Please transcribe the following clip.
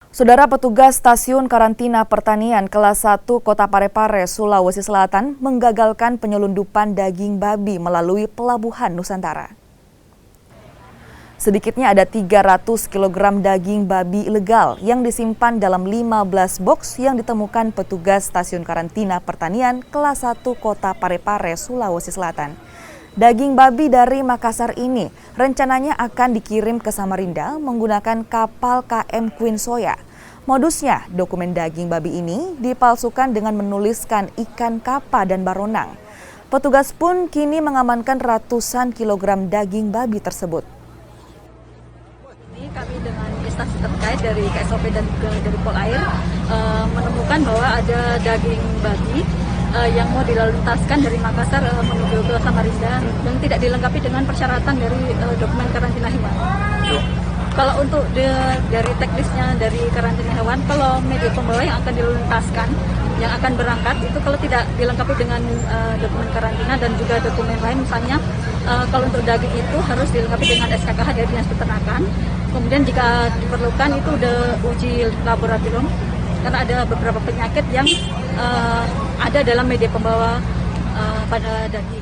Saudara petugas stasiun karantina pertanian kelas 1 Kota Parepare, Sulawesi Selatan menggagalkan penyelundupan daging babi melalui pelabuhan Nusantara. Sedikitnya ada 300 kg daging babi ilegal yang disimpan dalam 15 box yang ditemukan petugas stasiun karantina pertanian kelas 1 Kota Parepare, Sulawesi Selatan. Daging babi dari Makassar ini rencananya akan dikirim ke Samarinda menggunakan kapal KM Queen Soya. Modusnya, dokumen daging babi ini dipalsukan dengan menuliskan ikan kapa dan baronang. Petugas pun kini mengamankan ratusan kilogram daging babi tersebut. Kami dengan instansi terkait dari KSOP dan juga dari Polair menemukan bahwa ada daging babi yang mau dilalutaskan dari Makassar menuju ke Samarinda dan tidak dilengkapi dengan persyaratan dari dokumen karantina hewan. Kalau untuk dari teknisnya dari karantina hewan, kalau media pembawa yang akan dilalutaskan, yang akan berangkat itu kalau tidak dilengkapi dengan dokumen karantina dan juga dokumen lain, misalnya kalau untuk daging itu harus dilengkapi dengan SKKH dari Dinas Peternakan. Kemudian jika diperlukan itu udah uji laboratorium karena ada beberapa penyakit yang ada dalam media pembawa pada daging.